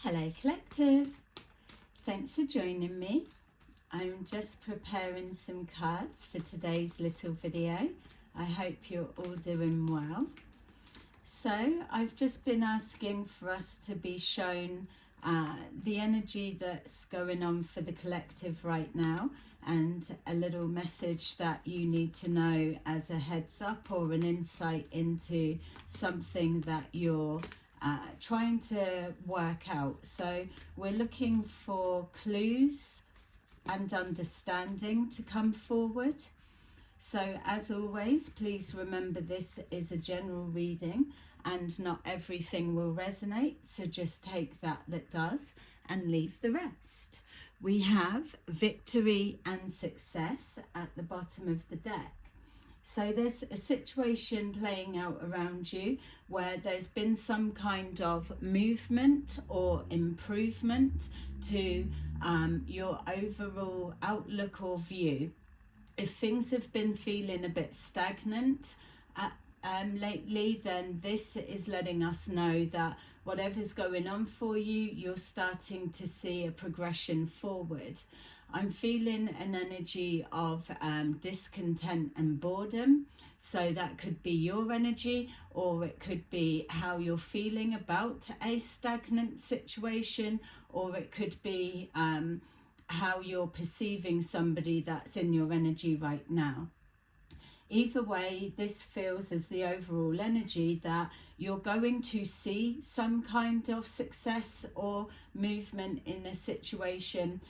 Hello Collective, thanks for joining me. I'm just preparing some cards for today's little video. I hope you're all doing well. So I've just been asking for us to be shown the energy that's going on for the collective right now, and a little message that you need to know as a heads up or an insight into something that you're trying to work out. So we're looking for clues and understanding to come forward. So as always, please remember this is a general reading and not everything will resonate. So just take that does and leave the rest. We have victory and success at the bottom of the deck. So there's a situation playing out around you where there's been some kind of movement or improvement to your overall outlook or view. If things have been feeling a bit stagnant lately, then this is letting us know that whatever's going on for you, you're starting to see a progression forward. I'm feeling an energy of discontent and boredom. So that could be your energy, or it could be how you're feeling about a stagnant situation, or it could be how you're perceiving somebody that's in your energy right now. Either way, this feels as the overall energy that you're going to see some kind of success or movement in a situation.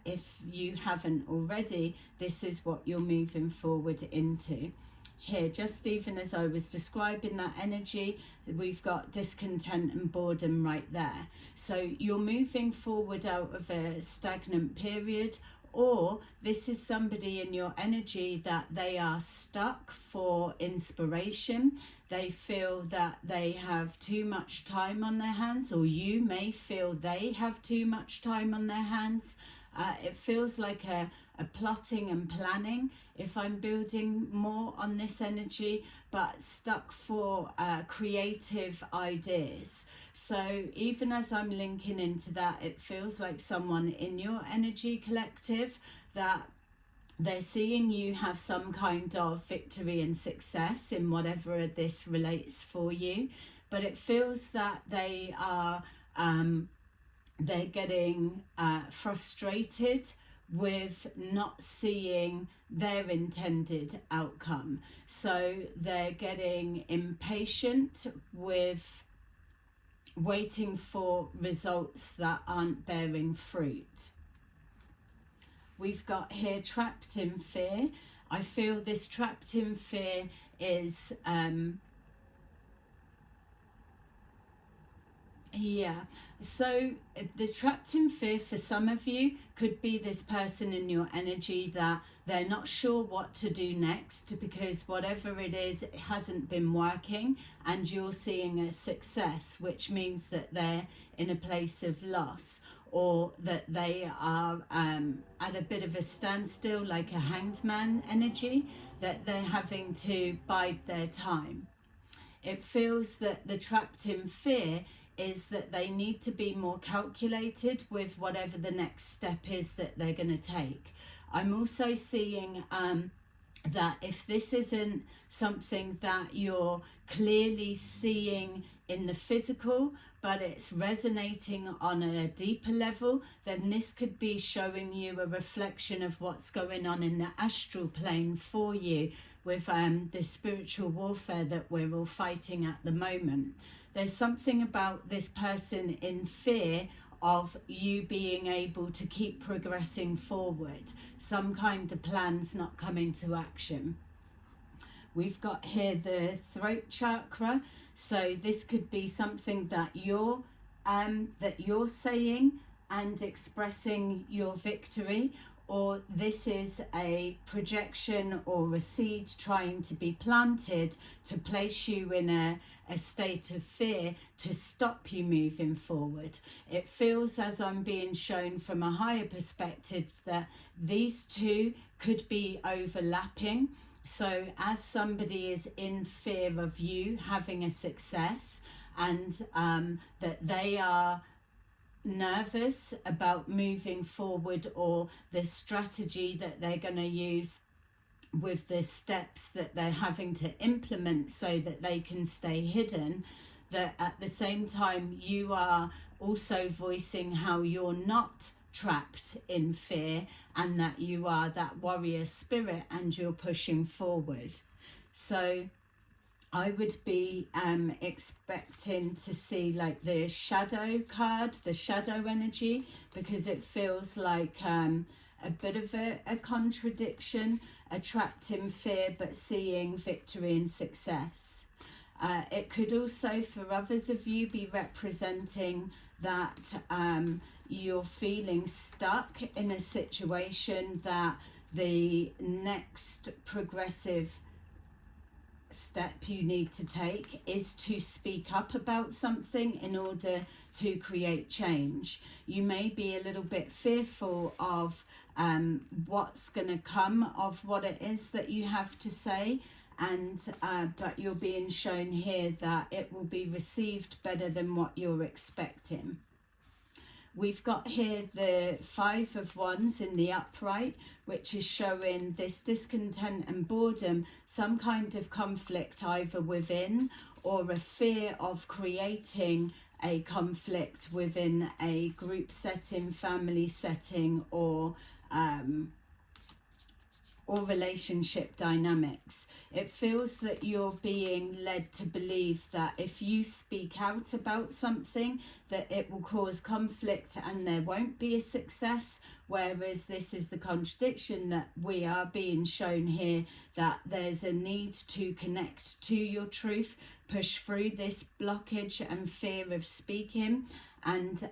If you haven't already, this is what you're moving forward into. Here, just even as I was describing that energy, we've got discontent and boredom right there. So you're moving forward out of a stagnant period, or this is somebody in your energy that they are stuck for inspiration. They feel that they have too much time on their hands, or you may feel they have too much time on their hands. It feels like a plotting and planning, if I'm building more on this energy, but stuck for creative ideas. So even as I'm linking into that, it feels like someone in your energy collective that they're seeing you have some kind of victory and success in whatever this relates for you, but it feels that they are they're getting frustrated with not seeing their intended outcome. So they're getting impatient with waiting for results that aren't bearing fruit. We've got here trapped in fear. I feel this trapped in fear is so the trapped in fear for some of you could be this person in your energy that they're not sure what to do next, because whatever it is, it hasn't been working, and you're seeing a success, which means that they're in a place of loss, or that they are at a bit of a standstill, like a hanged man energy, that they're having to bide their time. It feels that the trapped in fear is that they need to be more calculated with whatever the next step is that they're going to take. I'm also seeing that if this isn't something that you're clearly seeing in the physical, but it's resonating on a deeper level, then this could be showing you a reflection of what's going on in the astral plane for you with the spiritual warfare that we're all fighting at the moment. There's something about this person in fear of you being able to keep progressing forward. Some kind of plan's not coming to action. We've got here the throat chakra. So this could be something that you're saying and expressing your victory, or this is a projection or a seed trying to be planted to place you in a state of fear to stop you moving forward. It feels, as I'm being shown from a higher perspective, that these two could be overlapping. So as somebody is in fear of you having a success, and that they are nervous about moving forward, or the strategy that they're going to use with the steps that they're having to implement so that they can stay hidden, that at the same time you are also voicing how you're not trapped in fear, and that you are that warrior spirit and you're pushing forward. So I would be expecting to see like the shadow card, the shadow energy, because it feels like a bit of a contradiction, trapped in fear but seeing victory and success. It could also, for others of you, be representing that you're feeling stuck in a situation, that the next progressive step you need to take is to speak up about something in order to create change. You may be a little bit fearful of what's going to come of what it is that you have to say, and but you're being shown here that it will be received better than what you're expecting. We've got here the 5 of Wands in the upright, which is showing this discontent and boredom, some kind of conflict either within, or a fear of creating a conflict within a group setting, family setting, or relationship dynamics. It feels that you're being led to believe that if you speak out about something, that it will cause conflict and there won't be a success, whereas this is the contradiction that we are being shown here, that there's a need to connect to your truth, push through this blockage and fear of speaking, and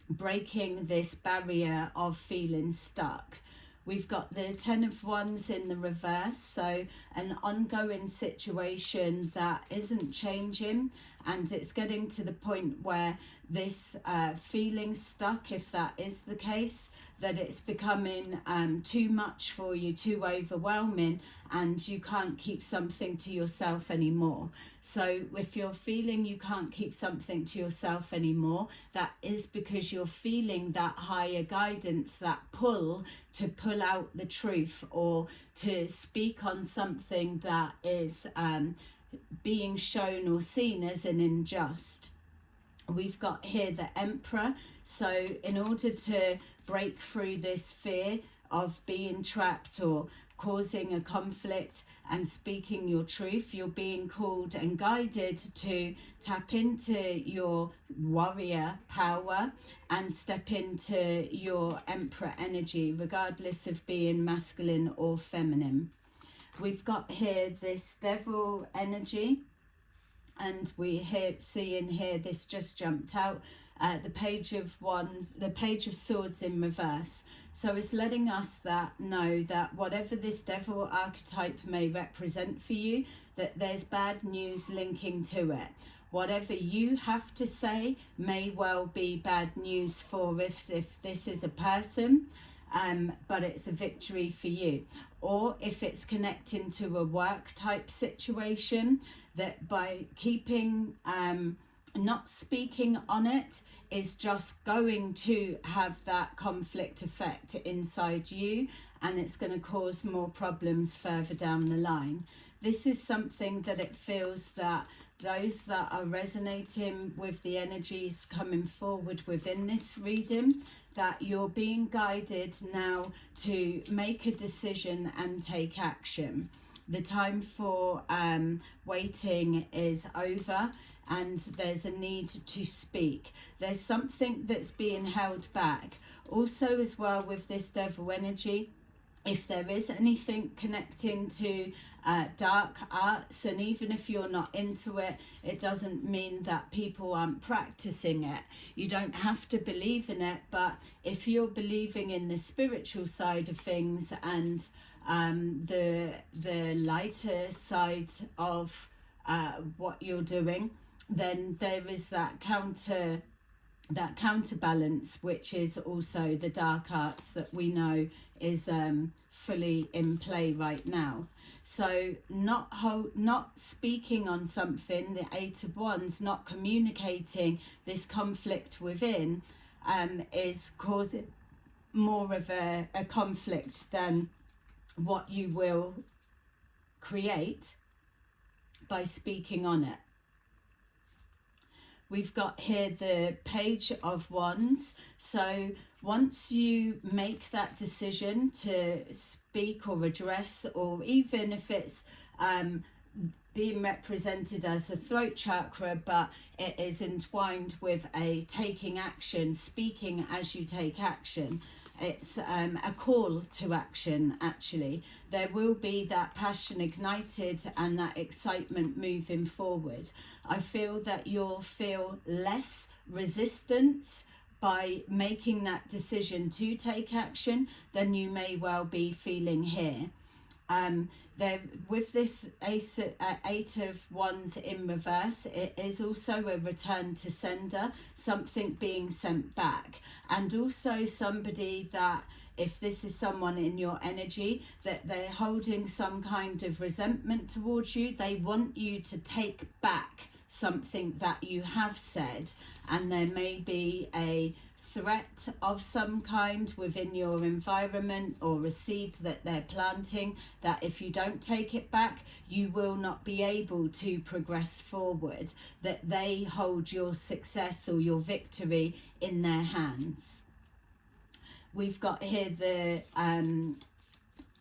breaking this barrier of feeling stuck. We've got the 10 of Wands in the reverse, so an ongoing situation that isn't changing, and it's getting to the point where this feeling stuck, if that is the case, that it's becoming too much for you, too overwhelming, and you can't keep something to yourself anymore. So if you're feeling you can't keep something to yourself anymore, that is because you're feeling that higher guidance, that pull to pull out the truth, or to speak on something that is being shown or seen as an unjust. We've got here the Emperor. So in order to break through this fear of being trapped or causing a conflict and speaking your truth, you're being called and guided to tap into your warrior power and step into your Emperor energy, regardless of being masculine or feminine. We've got here this Devil energy, and we see in here, this just jumped out, the Page of Wands, the Page of Swords in reverse. So it's letting us know that whatever this devil archetype may represent for you, that there's bad news linking to it. Whatever you have to say may well be bad news for if this is a person, but it's a victory for you. Or if it's connecting to a work type situation, that by keeping not speaking on it is just going to have that conflict effect inside you, and it's going to cause more problems further down the line. This is something that it feels that those that are resonating with the energies coming forward within this reading, that you're being guided now to make a decision and take action. The time for waiting is over, and there's a need to speak. There's something that's being held back. Also as well with this devil energy, if there is anything connecting to dark arts, and even if you're not into it, it doesn't mean that people aren't practicing it. You don't have to believe in it, but if you're believing in the spiritual side of things and the lighter side of what you're doing, then there is that counterbalance, which is also the dark arts that we know is fully in play right now. So not speaking on something, the Eight of Wands, not communicating this conflict within, is causing more of a conflict than what you will create by speaking on it. We've got here the Page of Wands. So once you make that decision to speak or address, or even if it's being represented as a throat chakra, but it is entwined with a taking action, speaking as you take action. It's a call to action, actually. There will be that passion ignited and that excitement moving forward. I feel that you'll feel less resistance by making that decision to take action than you may well be feeling here. There, with this Eight of Wands in reverse, it is also a return to sender, something being sent back, and also somebody that, if this is someone in your energy, that they're holding some kind of resentment towards you. They want you to take back something that you have said, and there may be a threat of some kind within your environment, or a seed that they're planting, that if you don't take it back, you will not be able to progress forward, that they hold your success or your victory in their hands. We've got here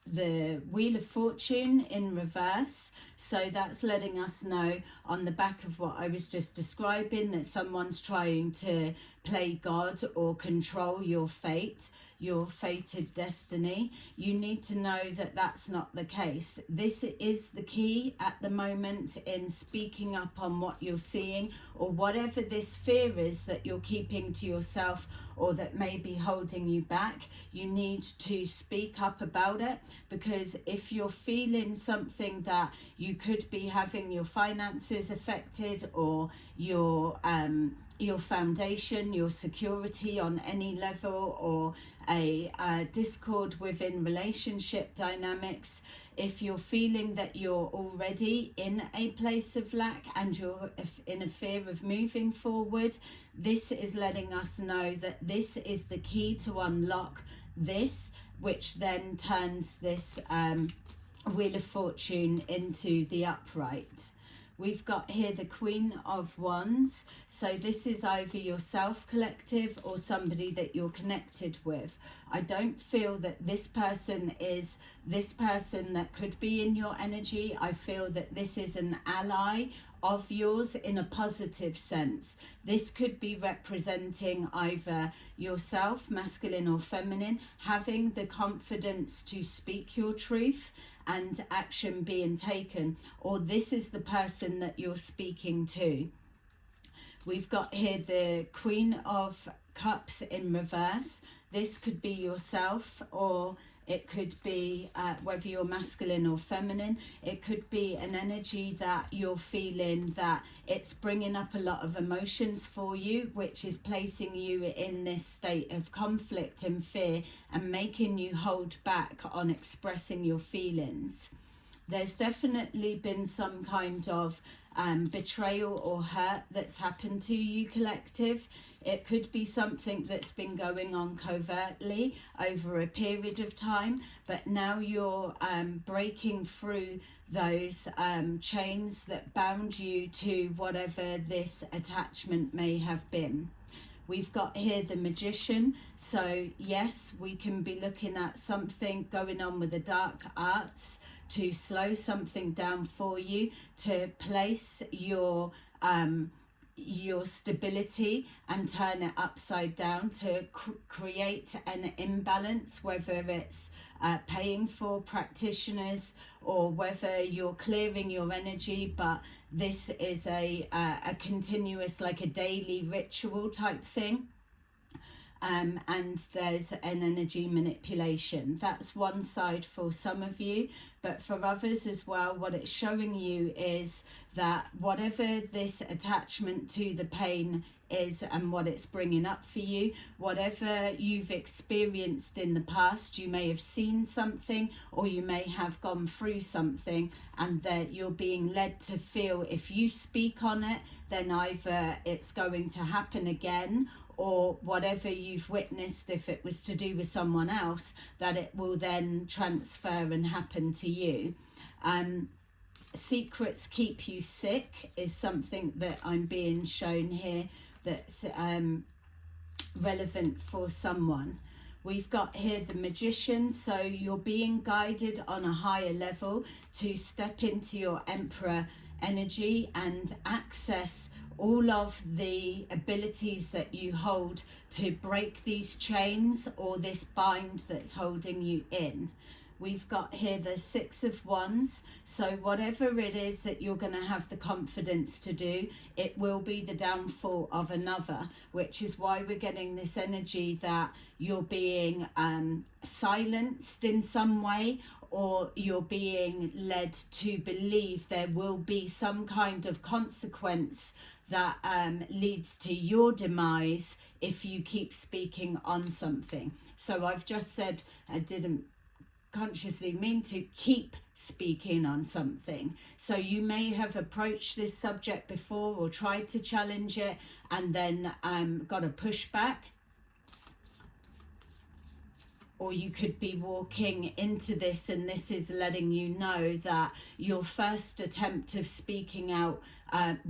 the Wheel of Fortune in reverse. So that's letting us know, on the back of what I was just describing, that someone's trying to play God or control your fate, your fated destiny. You need to know that that's not the case. This is the key at the moment in speaking up on what you're seeing, or whatever this fear is that you're keeping to yourself, or that may be holding you back. You need to speak up about it, because if you're feeling something that you could be having your finances affected, or your foundation, your security on any level, or a discord within relationship dynamics, if you're feeling that you're already in a place of lack and you're in a fear of moving forward, this is letting us know that this is the key to unlock this, which then turns this Wheel of Fortune into the upright. We've got here the Queen of Wands. So this is either yourself, collective, or somebody that you're connected with. I don't feel that this person is this person that could be in your energy. I feel that this is an ally of yours in a positive sense. This could be representing either yourself, masculine or feminine, having the confidence to speak your truth and action being taken, or this is the person that you're speaking to. We've got here the Queen of Cups in reverse. This could be yourself, or it could be whether you're masculine or feminine. It could be an energy that you're feeling that it's bringing up a lot of emotions for you, which is placing you in this state of conflict and fear and making you hold back on expressing your feelings. There's definitely been some kind of betrayal or hurt that's happened to you, collective. It could be something that's been going on covertly over a period of time, but now you're breaking through those chains that bound you to whatever this attachment may have been. We've got here the Magician. So yes, we can be looking at something going on with the dark arts to slow something down for you, to place your stability and turn it upside down, to create an imbalance, whether it's paying for practitioners or whether you're clearing your energy. But this is a continuous, like a daily ritual type thing. and there's an energy manipulation. That's one side for some of you, but for others as well, what it's showing you is that whatever this attachment to the pain is and what it's bringing up for you, whatever you've experienced in the past, you may have seen something or you may have gone through something, and that you're being led to feel if you speak on it, then either it's going to happen again, or whatever you've witnessed, if it was to do with someone else, that it will then transfer and happen to you. Secrets keep you sick is something that I'm being shown here that's relevant for someone. We've got here the Magician, so you're being guided on a higher level to step into your Emperor energy and access all of the abilities that you hold to break these chains or this bind that's holding you in. We've got here the Six of Wands, so whatever it is that you're going to have the confidence to do, it will be the downfall of another, which is why we're getting this energy that you're being silenced in some way, or you're being led to believe there will be some kind of consequence that leads to your demise if you keep speaking on something. So I've just said, I didn't consciously mean to keep speaking on something. So you may have approached this subject before or tried to challenge it and then got a pushback. Or you could be walking into this and this is letting you know that your first attempt of speaking out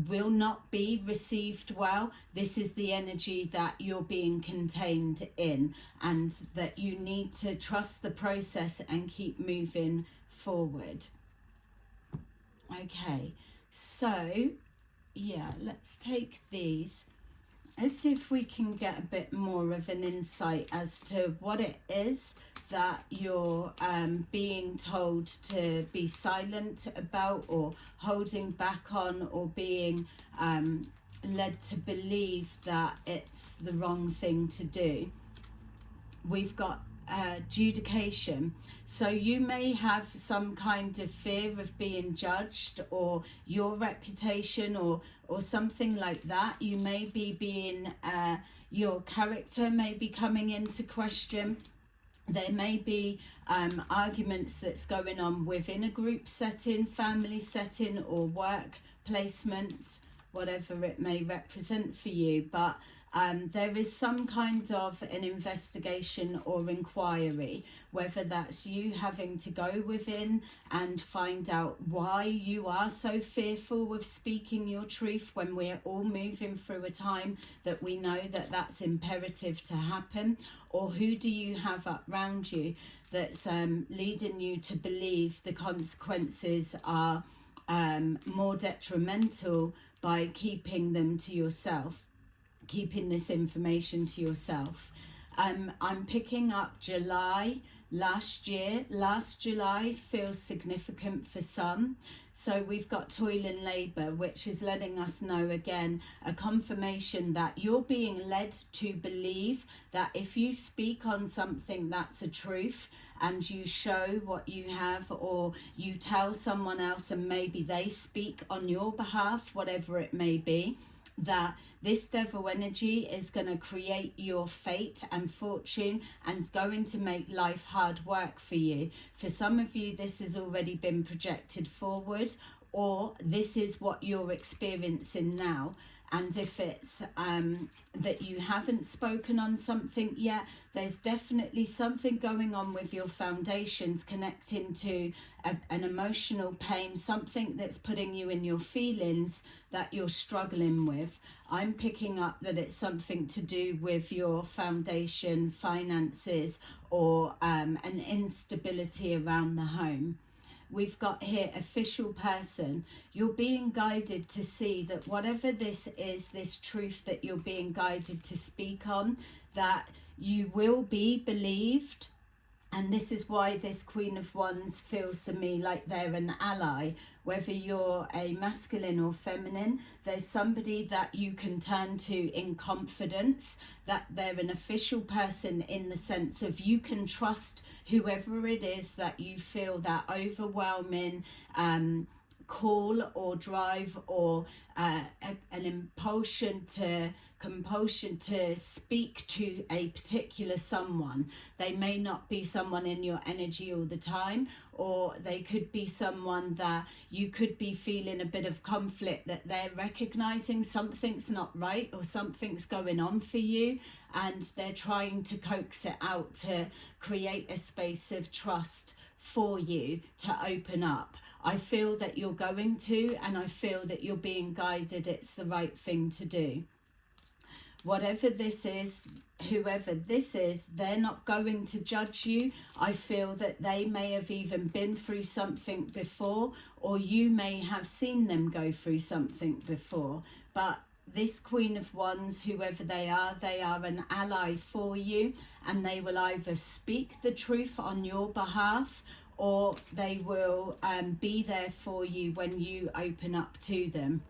will not be received well. This is the energy that you're being contained in, and that you need to trust the process and keep moving forward. Okay, so yeah, let's take these. Let's see if we can get a bit more of an insight as to what it is that you're being told to be silent about, or holding back on, or being led to believe that it's the wrong thing to do. We've got adjudication. So you may have some kind of fear of being judged, or your reputation, or something like that. You may be being, your character may be coming into question. There may be arguments that's going on within a group setting, family setting, or work placement, whatever it may represent for you. But there is some kind of an investigation or inquiry, whether that's you having to go within and find out why you are so fearful of speaking your truth, when we're all moving through a time that we know that that's imperative to happen. Or who do you have around you that's leading you to believe the consequences are more detrimental by keeping them to yourself, keeping this information to yourself. I'm picking up July last year. Last July feels significant for some. So we've got toil and labour, which is letting us know again, a confirmation that you're being led to believe that if you speak on something that's a truth, and you show what you have, or you tell someone else and maybe they speak on your behalf, whatever it may be, that this devil energy is going to create your fate and fortune, and is going to make life hard work for you. For some of you, this has already been projected forward, or this is what you're experiencing now. And if it's that you haven't spoken on something yet, there's definitely something going on with your foundations, connecting to an emotional pain, something that's putting you in your feelings that you're struggling with. I'm picking up that it's something to do with your foundation, finances, or an instability around the home. We've got here official person. You're being guided to see that whatever this is, this truth that you're being guided to speak on, that you will be believed, And this is why this Queen of Wands feels to me like they're an ally. Whether you're a masculine or feminine, there's somebody that you can turn to in confidence, that they're an official person in the sense of you can trust whoever it is that you feel that overwhelming call or drive or an compulsion to speak to a particular someone. They may not be someone in your energy all the time, or they could be someone that you could be feeling a bit of conflict, that they're recognizing something's not right or something's going on for you, and they're trying to coax it out to create a space of trust for you to open up. I feel that you're going to, and I feel that you're being guided. It's the right thing to do. Whatever this is, whoever this is, they're not going to judge you. I feel that they may have even been through something before, or you may have seen them go through something before. But this Queen of Wands, whoever they are an ally for you, and they will either speak the truth on your behalf, or they will be there for you when you open up to them.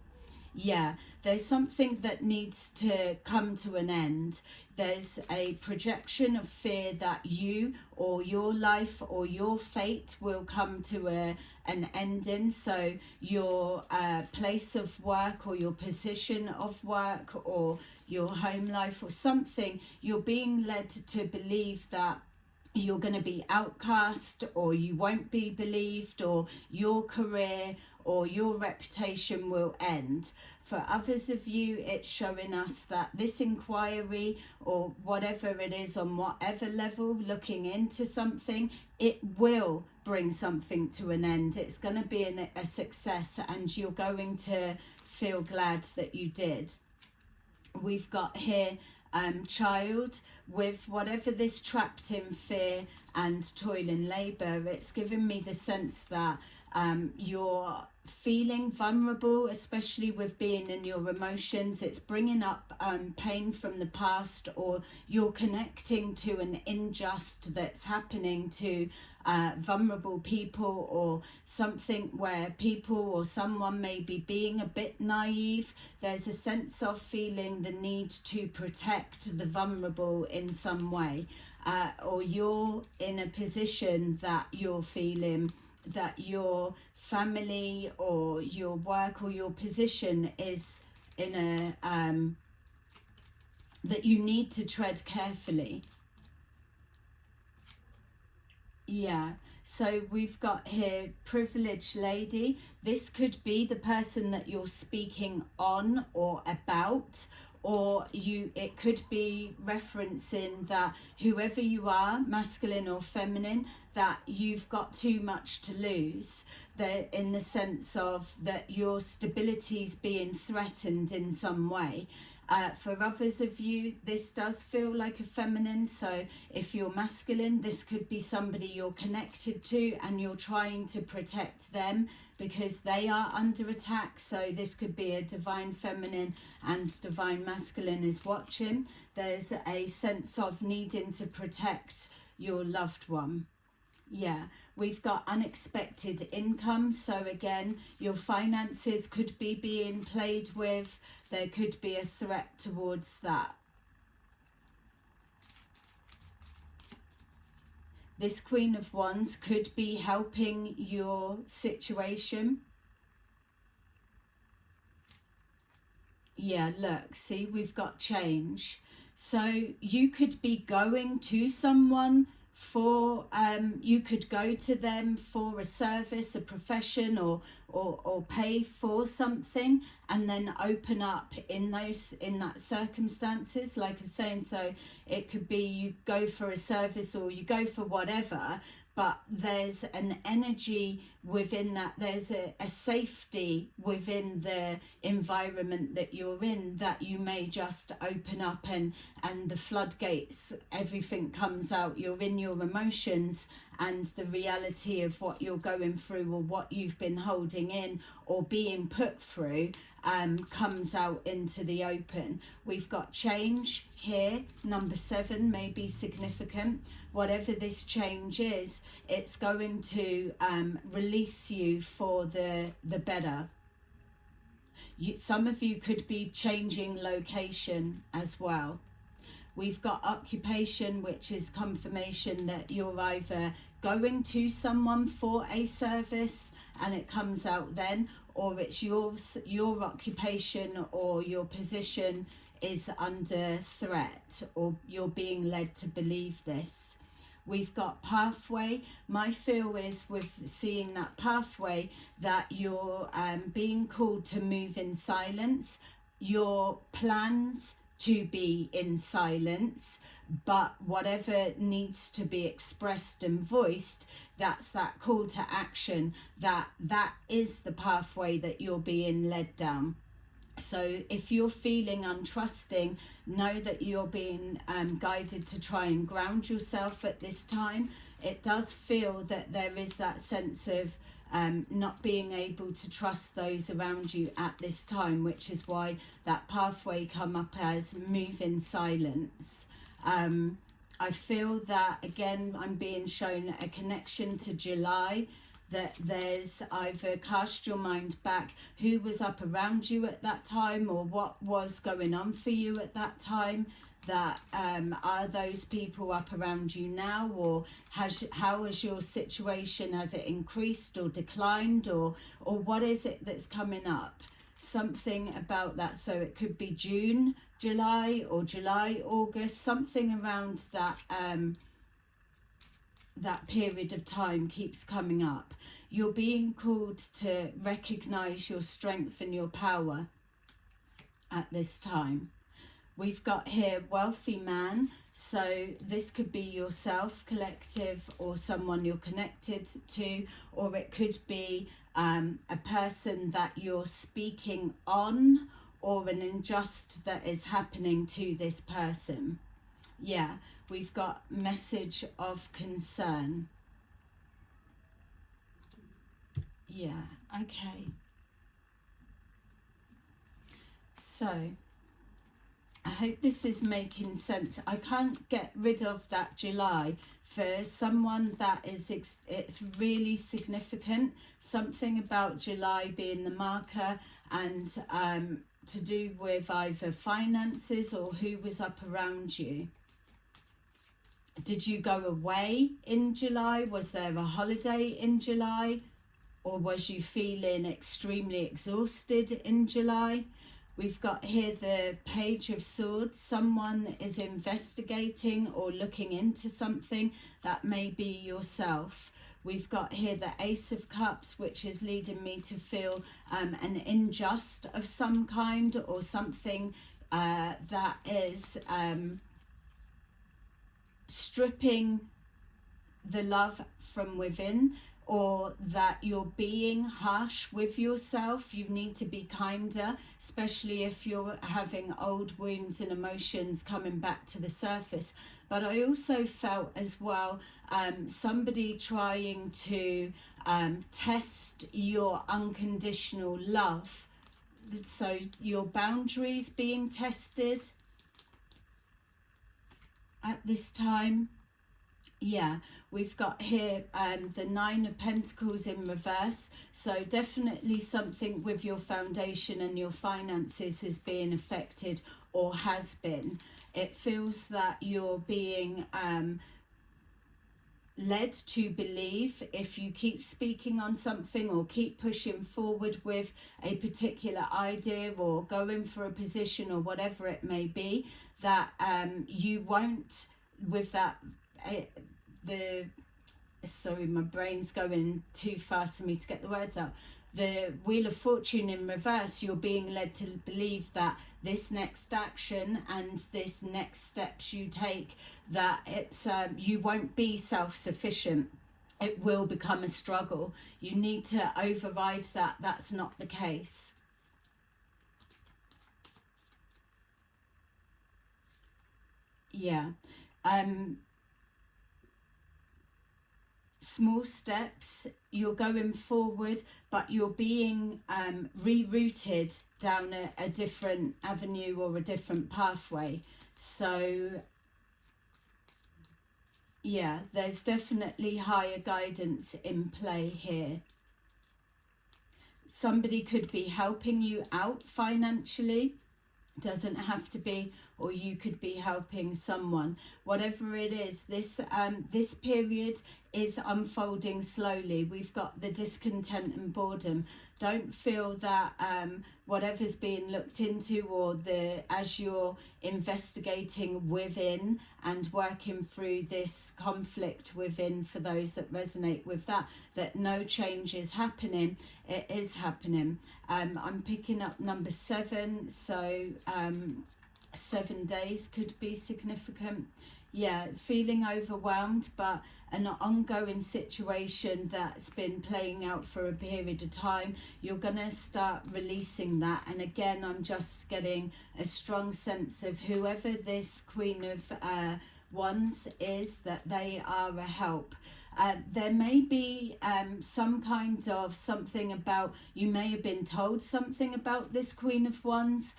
Yeah, there's something that needs to come to an end. There's a projection of fear that you or your life or your fate will come to an ending. So your place of work or your position of work or your home life or something, you're being led to believe that you're going to be outcast, or you won't be believed, or your career or your reputation will end. For others of you, it's showing us that this inquiry, or whatever it is, on whatever level, looking into something, it will bring something to an end. It's going to be a success, and you're going to feel glad that you did. We've got here child, with whatever this trapped in fear and toil and labour. It's given me the sense that you're feeling vulnerable, especially with being in your emotions. It's bringing up pain from the past, or you're connecting to an injustice that's happening to vulnerable people, or something where people or someone may be being a bit naive. There's a sense of feeling the need to protect the vulnerable in some way, or you're in a position that you're feeling that your family or your work or your position is in a that you need to tread carefully. Yeah, so we've got here privileged lady. This could be the person that you're speaking on or about, or it could be referencing that whoever you are, masculine or feminine, that you've got too much to lose, that in the sense of that your stability is being threatened in some way. For others of you, this does feel like a feminine. So if you're masculine, this could be somebody you're connected to and you're trying to protect them because they are under attack. So this could be a divine feminine and divine masculine is watching. There's a sense of needing to protect your loved one. Yeah, we've got unexpected income. So again, your finances could be being played with. There could be a threat towards that. This Queen of Wands could be helping your situation. Yeah, look, see, we've got change. So you could be going to someone for you could go to them for a service, a profession, or pay for something, and then open up in that circumstances, like I was saying. So it could be you go for a service or you go for whatever, but there's an energy within that, there's a safety within the environment that you're in, that you may just open up and the floodgates, everything comes out. You're in your emotions and the reality of what you're going through or what you've been holding in or being put through, comes out into the open. We've got change here. Number 7 may be significant. Whatever this change is, it's going to release you for the better. Some of you could be changing location as well. We've got occupation, which is confirmation that you're either going to someone for a service and it comes out then, or it's your occupation or your position is under threat, or you're being led to believe this. We've got pathway. My feel is with seeing that pathway that you're being called to move in silence. Your plans to be in silence, but whatever needs to be expressed and voiced, that's that call to action, that is the pathway that you're being led down. So if you're feeling untrusting, know that you're being guided to try and ground yourself at this time. It does feel that there is that sense of not being able to trust those around you at this time, which is why that pathway come up as move in silence. I feel that, again, I'm being shown a connection to July, that there's either cast your mind back, who was up around you at that time, or what was going on for you at that time, that are those people up around you now, or how has your situation, has it increased or declined, or what is it that's coming up? Something about that. So it could be June, July, or July, August, something around that that period of time keeps coming up. You're being called to recognize your strength and your power at this time. We've got here wealthy man, so this could be yourself, collective, or someone you're connected to, or it could be a person that you're speaking on, or an injustice that is happening to this person. Yeah, we've got message of concern. Yeah, okay. So I hope this is making sense. I can't get rid of that July. For someone that is, it's really significant. Something about July being the marker, and to do with either finances or who was up around you. Did you go away in July? Was there a holiday in July? Or was you feeling extremely exhausted in July? We've got here the Page of Swords. Someone is investigating or looking into something. That may be yourself. We've got here the Ace of Cups, which is leading me to feel an injustice of some kind, or something that is stripping the love from within, or that you're being harsh with yourself. You need to be kinder, especially if you're having old wounds and emotions coming back to the surface. But I also felt as well somebody trying to test your unconditional love. So your boundaries being tested at this time. Yeah, we've got here the Nine of Pentacles in reverse. So definitely something with your foundation and your finances is being affected, or has been. It feels that you're being led to believe, if you keep speaking on something or keep pushing forward with a particular idea or going for a position or whatever it may be, that you won't, with that sorry, my brain's going too fast for me to get the words out. The Wheel of Fortune in reverse, you're being led to believe that this next action and this next steps you take, that it's you won't be self-sufficient. It will become a struggle. You need to override that. That's not the case. Yeah. small steps, you're going forward, but you're being rerouted down a different avenue or a different pathway. So yeah, there's definitely higher guidance in play here. Somebody could be helping you out financially, doesn't have to be, or you could be helping someone. Whatever it is, this period is unfolding slowly. We've got the discontent and boredom. Don't feel that whatever's being looked into, or as you're investigating within and working through this conflict within, for those that resonate with that no change is happening. It is happening. I'm picking up number 7, so 7 days could be significant. Yeah, feeling overwhelmed, but an ongoing situation that's been playing out for a period of time. You're going to start releasing that. And again, I'm just getting a strong sense of whoever this Queen of Wands is, that they are a help. There may be some kind of something about, you may have been told something about this Queen of Wands,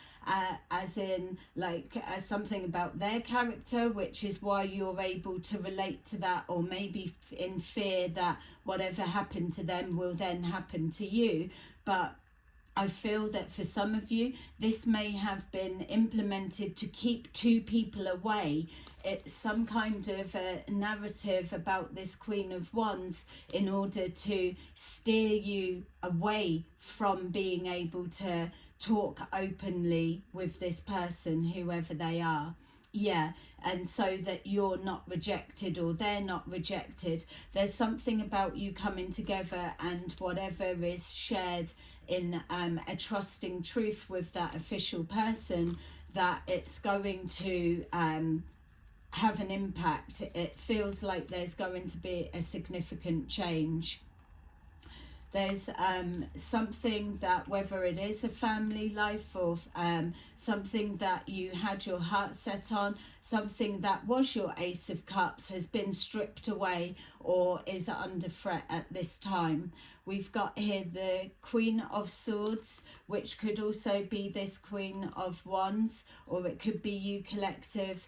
as in like something about their character, which is why you're able to relate to that, or maybe in fear that whatever happened to them will then happen to you. But I feel that for some of you, this may have been implemented to keep 2 people away. It's some kind of a narrative about this Queen of Wands in order to steer you away from being able to talk openly with this person, whoever they are. Yeah, and so that you're not rejected, or they're not rejected. There's something about you coming together, and whatever is shared in a trusting truth with that official person, that it's going to have an impact. It feels like there's going to be a significant change. There's something that, whether it is a family life, or something that you had your heart set on, something that was your Ace of Cups has been stripped away or is under threat at this time. We've got here the Queen of Swords, which could also be this Queen of Wands, or it could be you collective.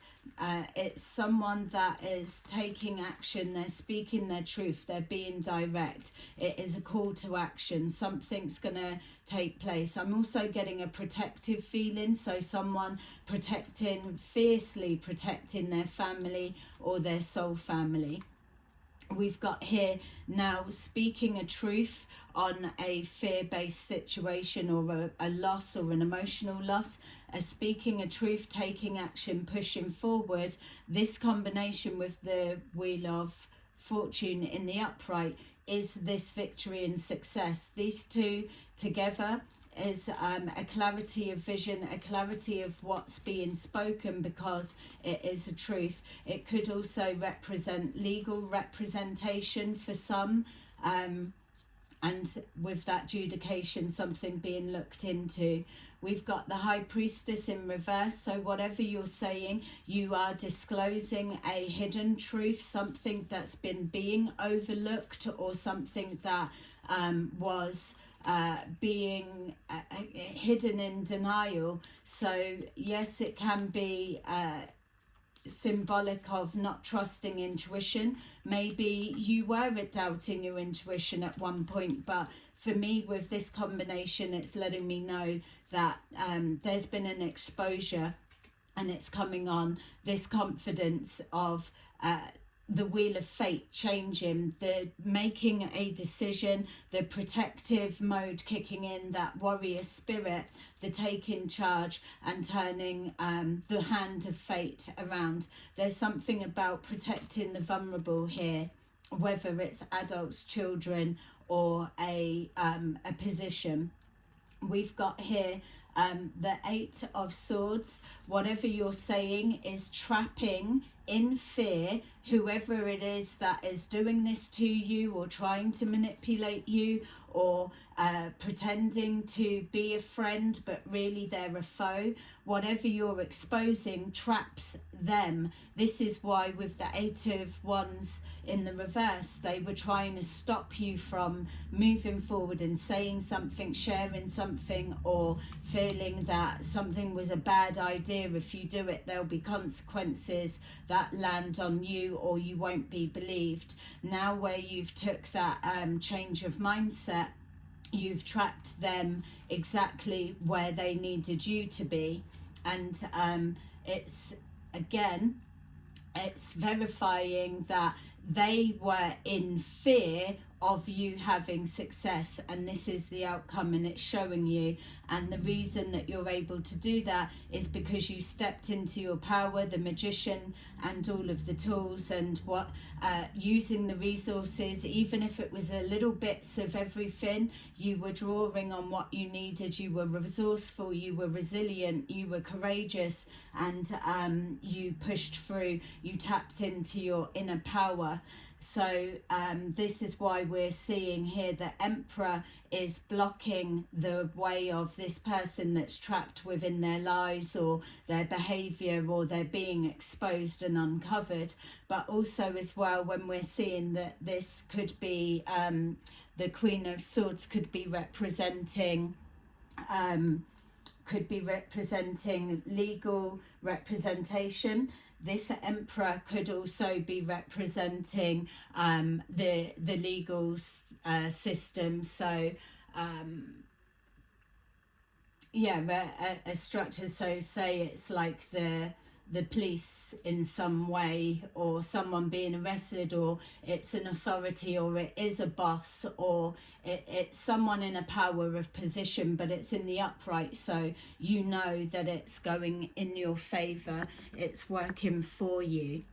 It's someone that is taking action, they're speaking their truth, they're being direct. It is a call to action, something's going to take place. I'm also getting a protective feeling, so someone fiercely protecting their family or their soul family. We've got here now speaking a truth on a fear-based situation, or a loss, or an emotional loss. Speaking a truth, taking action, pushing forward. This combination with the Wheel of Fortune in the upright is this victory and success. These two together is a clarity of vision, a clarity of what's being spoken, because it is a truth. It could also represent legal representation for some, and with that adjudication, something being looked into. We've got the High Priestess in reverse, so whatever you're saying, you are disclosing a hidden truth, something that's been being overlooked, or something that was being hidden in denial. So yes, it can be symbolic of not trusting intuition. Maybe you were doubting your intuition at one point, but for me, with this combination, it's letting me know that there's been an exposure, and it's coming on, this confidence of the wheel of fate changing, the making a decision, the protective mode kicking in, that warrior spirit, the taking charge and turning the hand of fate around. There's something about protecting the vulnerable here, whether it's adults, children, or a position. We've got here the 8 of Swords. Whatever you're saying is trapping in fear, whoever it is that is doing this to you or trying to manipulate you or pretending to be a friend but really they're a foe, whatever you're exposing traps them. This is why with the 8 of Wands in the reverse, they were trying to stop you from moving forward and saying something, sharing something, or feeling that something was a bad idea. If you do it, there'll be consequences that land on you, or you won't be believed. Now where you've took that change of mindset, you've trapped them exactly where they needed you to be. And it's verifying that they were in fear of you having success, and this is the outcome, and it's showing you. And the reason that you're able to do that is because you stepped into your power, the magician, and all of the tools, and using the resources. Even if it was a little bits of everything, you were drawing on what you needed. You were resourceful, you were resilient, you were courageous, and you pushed through. You tapped into your inner power. So this is why we're seeing here the Emperor is blocking the way of this person that's trapped within their lies or their behavior, or they're being exposed and uncovered. But also as well, when we're seeing that this could be the Queen of Swords could be representing legal representation. This Emperor could also be representing the legal system. So a structure. So say it's like the police in some way, or someone being arrested, or it's an authority, or it is a boss, or it's someone in a power of position, but it's in the upright, so you know that it's going in your favor, it's working for you.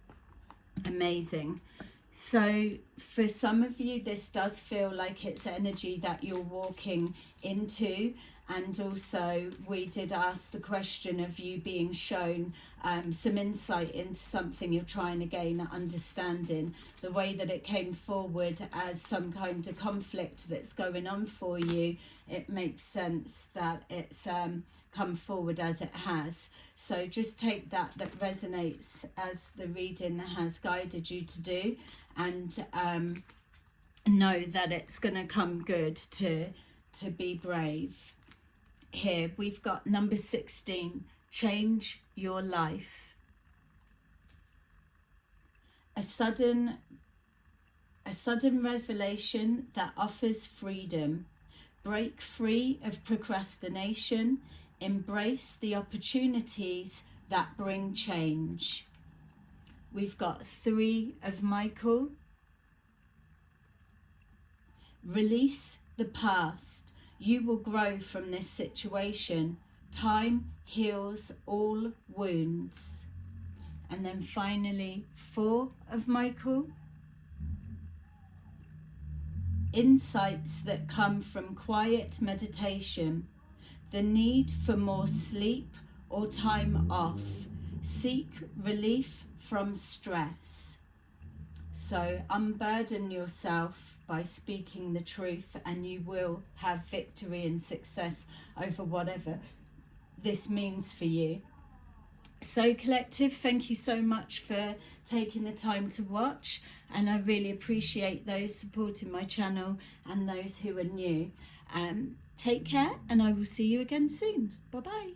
Amazing. So for some of you, this does feel like it's energy that you're walking into. And also we did ask the question of you being shown some insight into something you're trying to gain understanding. The way that it came forward as some kind of conflict that's going on for you, it makes sense that it's come forward as it has. So just take that resonates as the reading has guided you to do, and know that it's going to come good to be brave. Here we've got number 16, change your life. A sudden revelation that offers freedom. Break free of procrastination. Embrace the opportunities that bring change. We've got 3 of Michael. Release the past. You will grow from this situation. Time heals all wounds. And then finally 4 of Michael. Insights that come from quiet meditation. The need for more sleep or time off. Seek relief from stress. So unburden yourself by speaking the truth, and you will have victory and success over whatever this means for you. So collective, thank you so much for taking the time to watch, and I really appreciate those supporting my channel and those who are new. Take care, and I will see you again soon. Bye bye.